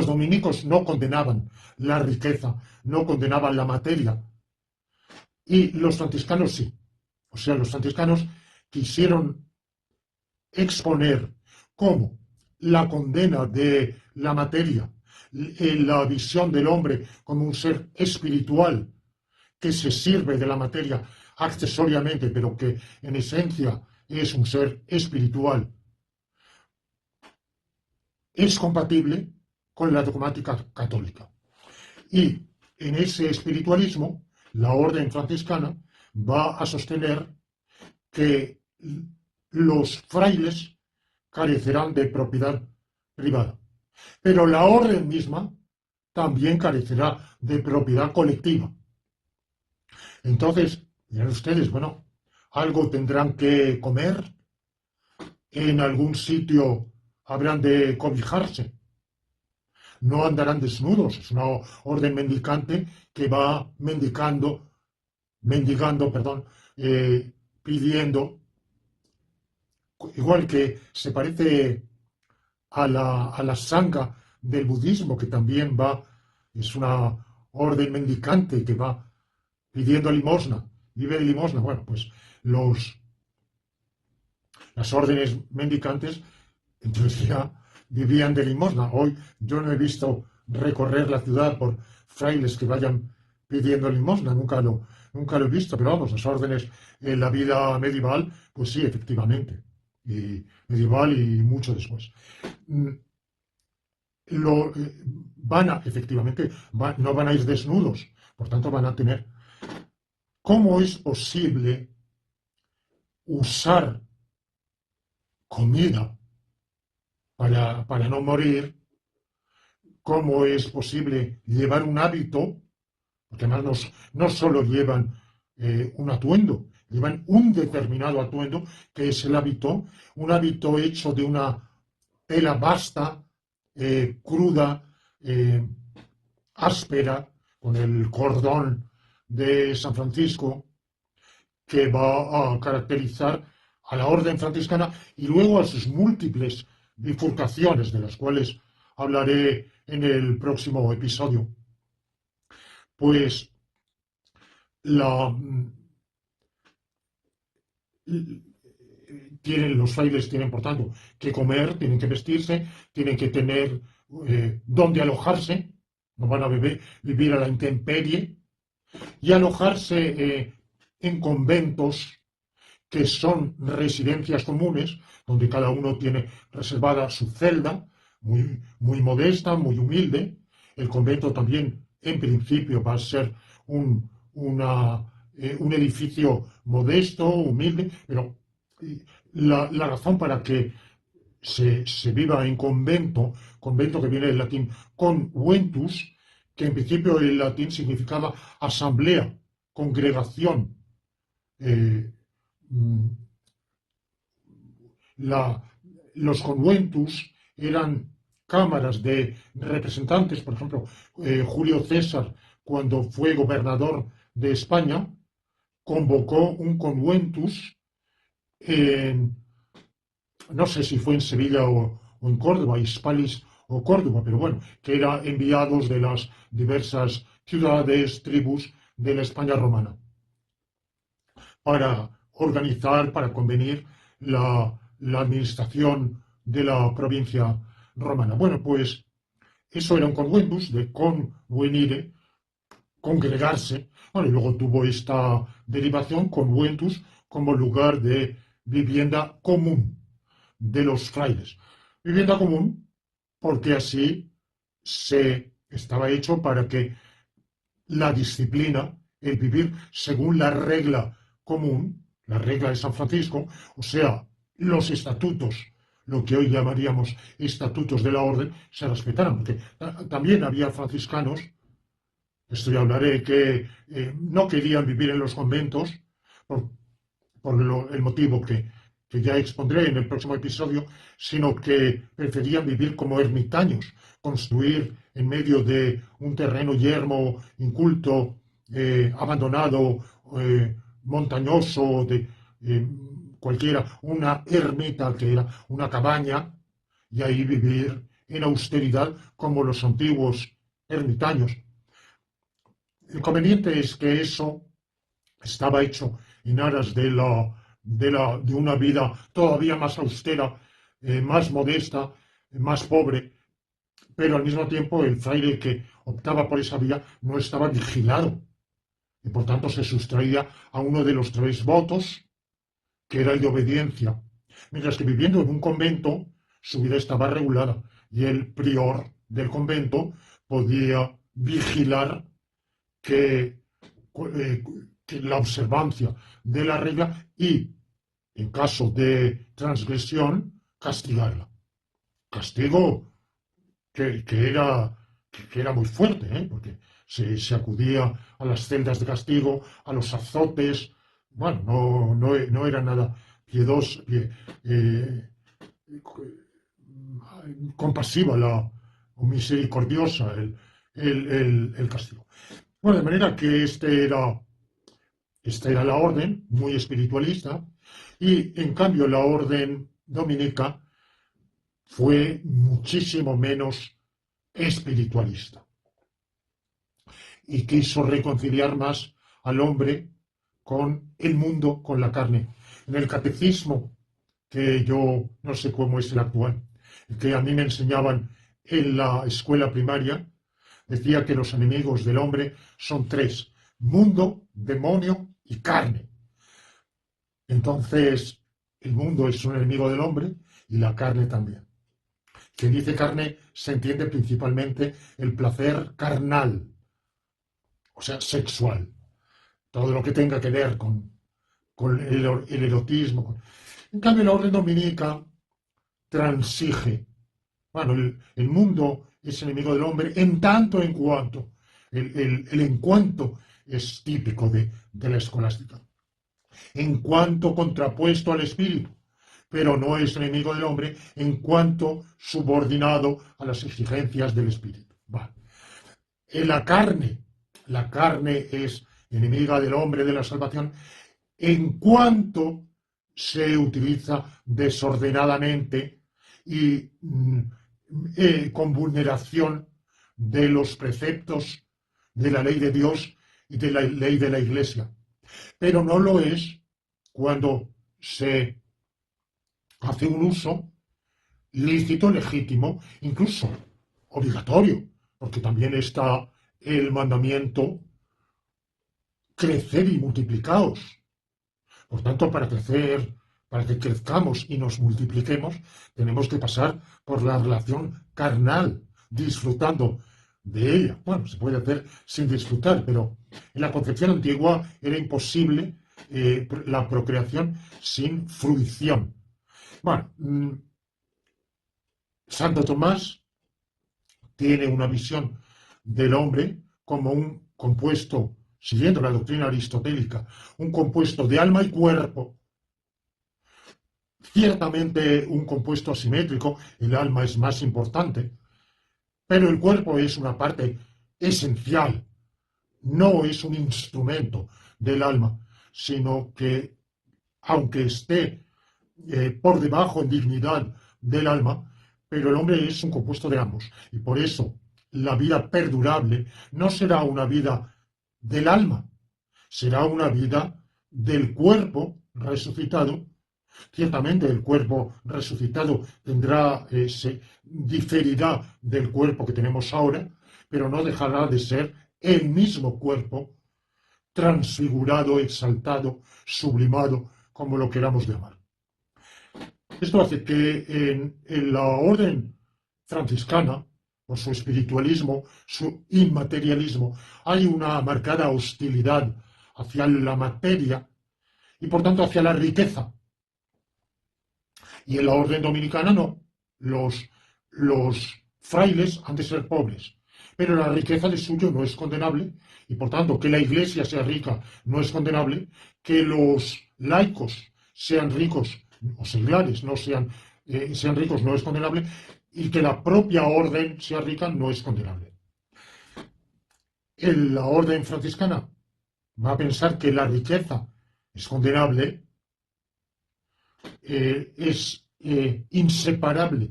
dominicos no condenaban la riqueza, no condenaban la materia, y los franciscanos sí. O sea, los franciscanos quisieron exponer cómo la condena de la materia, la visión del hombre como un ser espiritual que se sirve de la materia accesoriamente, pero que en esencia es un ser espiritual, es compatible con la dogmática católica. Y en ese espiritualismo, la orden franciscana va a sostener que los frailes carecerán de propiedad privada, pero la orden misma también carecerá de propiedad colectiva. Entonces, dirán ustedes, bueno, algo tendrán que comer, en algún sitio habrán de cobijarse, no andarán desnudos. Es una orden mendicante que va mendigando, pidiendo, igual que se parece a la sangha del budismo, que también es una orden mendicante que va pidiendo limosna, vive de limosna. Bueno, pues las órdenes mendicantes entonces ya vivían de limosna. Hoy yo no he visto recorrer la ciudad por frailes que vayan pidiendo limosna, nunca lo he visto, pero vamos, las órdenes en la vida medieval, pues sí, efectivamente, y medieval y mucho después. Efectivamente, no van a ir desnudos, por tanto van a tener. ¿Cómo es posible usar comida para no morir? ¿Cómo es posible llevar un hábito? Porque además no solo llevan un atuendo, llevan un determinado atuendo, que es el hábito, un hábito hecho de una tela basta, cruda, áspera, con el cordón de San Francisco, que va a caracterizar a la orden franciscana y luego a sus múltiples bifurcaciones, de las cuales hablaré en el próximo episodio. Pues la, los frailes tienen, por tanto, que comer, tienen que vestirse, tienen que tener dónde alojarse, no van a vivir a la intemperie, y alojarse en conventos que son residencias comunes, donde cada uno tiene reservada su celda, muy modesta, muy humilde. El convento también, en principio, va a ser un edificio modesto, humilde, pero la razón para que se viva en convento, convento que viene del latín conventus, que en principio el latín significaba asamblea, congregación. Eh, la, los conventus eran cámaras de representantes, por ejemplo, Julio César, cuando fue gobernador de España, convocó un conventus en, no sé si fue en Sevilla o en Córdoba, Hispalis o Córdoba, pero bueno, que eran enviados de las diversas ciudades, tribus de la España romana, para organizar, para convenir la administración de la provincia romana. Bueno, pues eso era un conventus, de convenire, congregarse. Bueno, y luego tuvo esta derivación, conventus, como lugar de vivienda común de los frailes. Vivienda común porque así se estaba hecho para que la disciplina, el vivir según la regla común, la regla de San Francisco, o sea, los estatutos, lo que hoy llamaríamos estatutos de la orden, se respetaran, porque también había franciscanos, esto ya hablaré, que no querían vivir en los conventos por, el motivo que ya expondré en el próximo episodio, sino que preferían vivir como ermitaños, construir en medio de un terreno yermo, inculto, abandonado, montañoso, de cualquiera, una ermita que era una cabaña, y ahí vivir en austeridad como los antiguos ermitaños. El conveniente es que eso estaba hecho en aras de una vida todavía más austera, más modesta, más pobre, pero al mismo tiempo el fraile que optaba por esa vía no estaba vigilado y por tanto se sustraía a uno de los 3 votos, que era el de obediencia, mientras que viviendo en un convento su vida estaba regulada y el prior del convento podía vigilar que la observancia de la regla y, en caso de transgresión, castigarla. Castigo que era muy fuerte, porque se acudía a las celdas de castigo, a los azotes. Bueno, no era nada piedoso, compasiva o misericordiosa el castigo. Bueno, de manera que esta era la orden, muy espiritualista, y en cambio la orden dominica fue muchísimo menos espiritualista y quiso reconciliar más al hombre con el mundo, con la carne. En el catecismo, que yo no sé cómo es el actual, que a mí me enseñaban en la escuela primaria, decía que los enemigos del hombre son 3: mundo, demonio y carne. Entonces, el mundo es un enemigo del hombre y la carne también. Quien dice carne se entiende principalmente el placer carnal, o sea, sexual. Todo lo que tenga que ver con el erotismo. En cambio, la orden dominica transige. Bueno, el mundo es enemigo del hombre en tanto en cuanto. El en cuanto es típico de la escolástica. En cuanto contrapuesto al espíritu, pero no es enemigo del hombre en cuanto subordinado a las exigencias del espíritu. Vale. En la carne es enemiga del hombre, de la salvación, en cuanto se utiliza desordenadamente y con vulneración de los preceptos de la ley de Dios y de la ley de la Iglesia, pero no lo es cuando se hace un uso lícito, legítimo, incluso obligatorio, porque también está el mandamiento crecer y multiplicaos. Por tanto, para crecer, para que crezcamos y nos multipliquemos, tenemos que pasar por la relación carnal, disfrutando de ella. Bueno, se puede hacer sin disfrutar, pero en la concepción antigua era imposible la procreación sin fruición. Bueno, Santo Tomás tiene una visión del hombre como un compuesto, siguiendo la doctrina aristotélica, un compuesto de alma y cuerpo, ciertamente un compuesto asimétrico, el alma es más importante, pero el cuerpo es una parte esencial, no es un instrumento del alma, sino que, aunque esté por debajo en dignidad del alma, pero el hombre es un compuesto de ambos. Y por eso la vida perdurable no será una vida del alma, será una vida del cuerpo resucitado. Ciertamente el cuerpo resucitado se diferirá del cuerpo que tenemos ahora, pero no dejará de ser el mismo cuerpo, transfigurado, exaltado, sublimado, como lo queramos llamar. Esto hace que en la orden franciscana, por su espiritualismo, su inmaterialismo, hay una marcada hostilidad hacia la materia y por tanto hacia la riqueza. Y en la orden dominicana no. Los frailes han de ser pobres, pero la riqueza de suyo no es condenable y por tanto que la iglesia sea rica no es condenable, que los laicos sean ricos o seglares sean ricos no es condenable y que la propia orden sea rica no es condenable. La orden franciscana va a pensar que la riqueza es condenable, es inseparable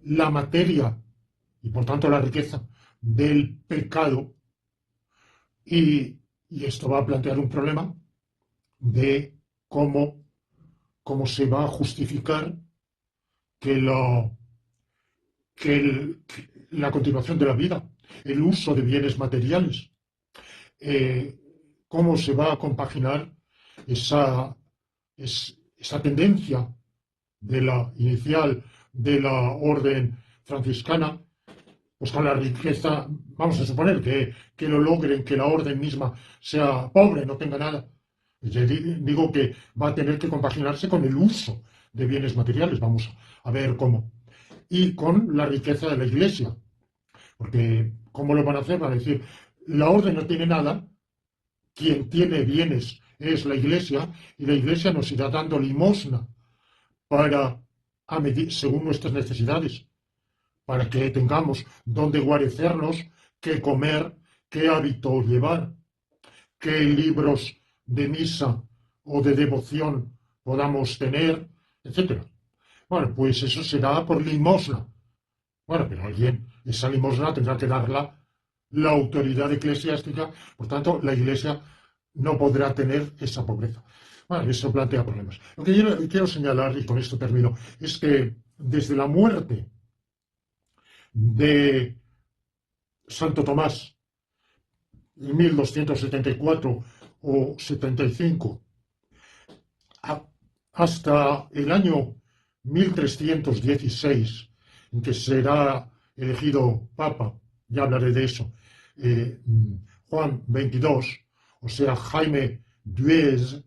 la materia y por tanto la riqueza del pecado y esto va a plantear un problema de cómo se va a justificar que la continuación de la vida, el uso de bienes materiales, cómo se va a compaginar esa tendencia inicial de la orden franciscana, pues con la riqueza, vamos a suponer que lo logren, que la orden misma sea pobre, no tenga nada. Yo digo que va a tener que compaginarse con el uso de bienes materiales, vamos a ver cómo. Y con la riqueza de la iglesia, porque ¿cómo lo van a hacer? Van a decir, la orden no tiene nada, quien tiene bienes es la iglesia, y la iglesia nos irá dando limosna según nuestras necesidades, para que tengamos dónde guarecernos, qué comer, qué hábitos llevar, qué libros de misa o de devoción podamos tener, etc. Bueno, pues eso será por limosna. Bueno, pero esa limosna tendrá que darla la autoridad eclesiástica, por tanto, la iglesia no podrá tener esa pobreza. Bueno, eso plantea problemas. Lo que yo quiero señalar, y con esto termino, es que desde la muerte de Santo Tomás en 1274 o 75 hasta el año 1316, en que será elegido Papa, ya hablaré de eso, Juan XXII, o sea, Jaime Duez,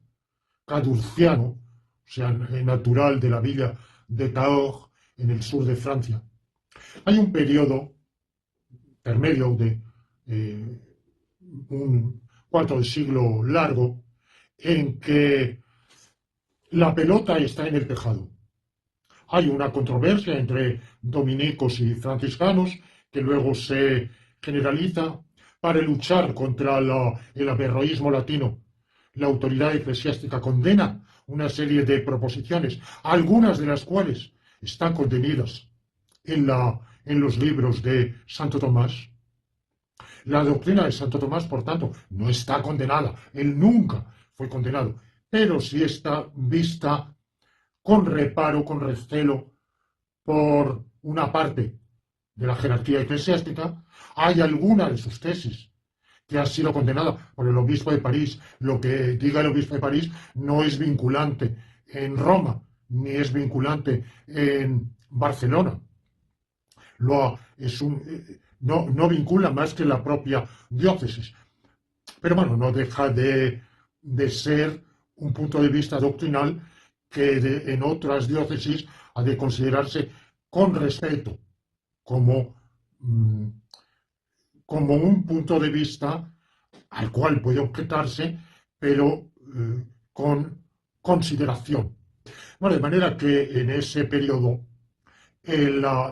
cadurciano, o sea, natural de la villa de Cahors, en el sur de Francia. Hay un periodo intermedio de un cuarto de siglo largo en que la pelota está en el tejado. Hay una controversia entre dominicos y franciscanos que luego se generaliza para luchar contra el averroísmo latino. La autoridad eclesiástica condena una serie de proposiciones, algunas de las cuales están contenidas en los libros de Santo Tomás, La doctrina de Santo Tomás, por tanto, no está condenada. Él nunca fue condenado, pero sí está vista con reparo, con recelo por una parte de la jerarquía eclesiástica. Hay alguna de sus tesis que ha sido condenada por el obispo de París. Lo que diga el obispo de París no es vinculante en Roma, ni es vinculante en Barcelona. No vincula más que la propia diócesis. Pero bueno, no deja de ser un punto de vista doctrinal que en otras diócesis ha de considerarse con respeto como, mm, como un punto de vista al cual puede objetarse, pero con consideración. Bueno, de manera que en ese periodo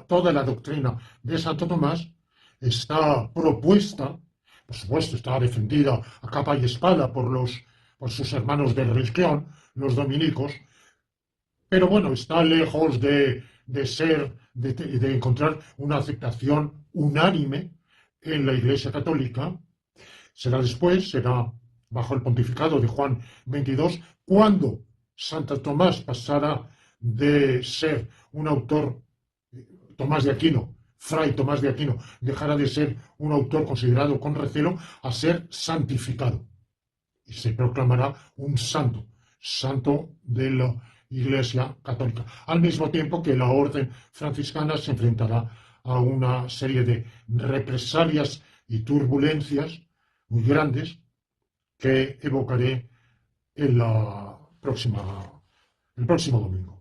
toda la doctrina de Santo Tomás está propuesta, por supuesto, está defendida a capa y espada por sus hermanos de religión, los dominicos, pero bueno, está lejos de encontrar una aceptación unánime en la Iglesia Católica. Será bajo el pontificado de Juan XXII, cuando Santo Tomás pasará de ser un autor, Tomás de Aquino, Fray Tomás de Aquino, dejará de ser un autor considerado con recelo a ser santificado. Y se proclamará un santo, santo de la Iglesia Católica. Al mismo tiempo que la orden franciscana se enfrentará a una serie de represalias y turbulencias muy grandes que evocaré en el próximo domingo.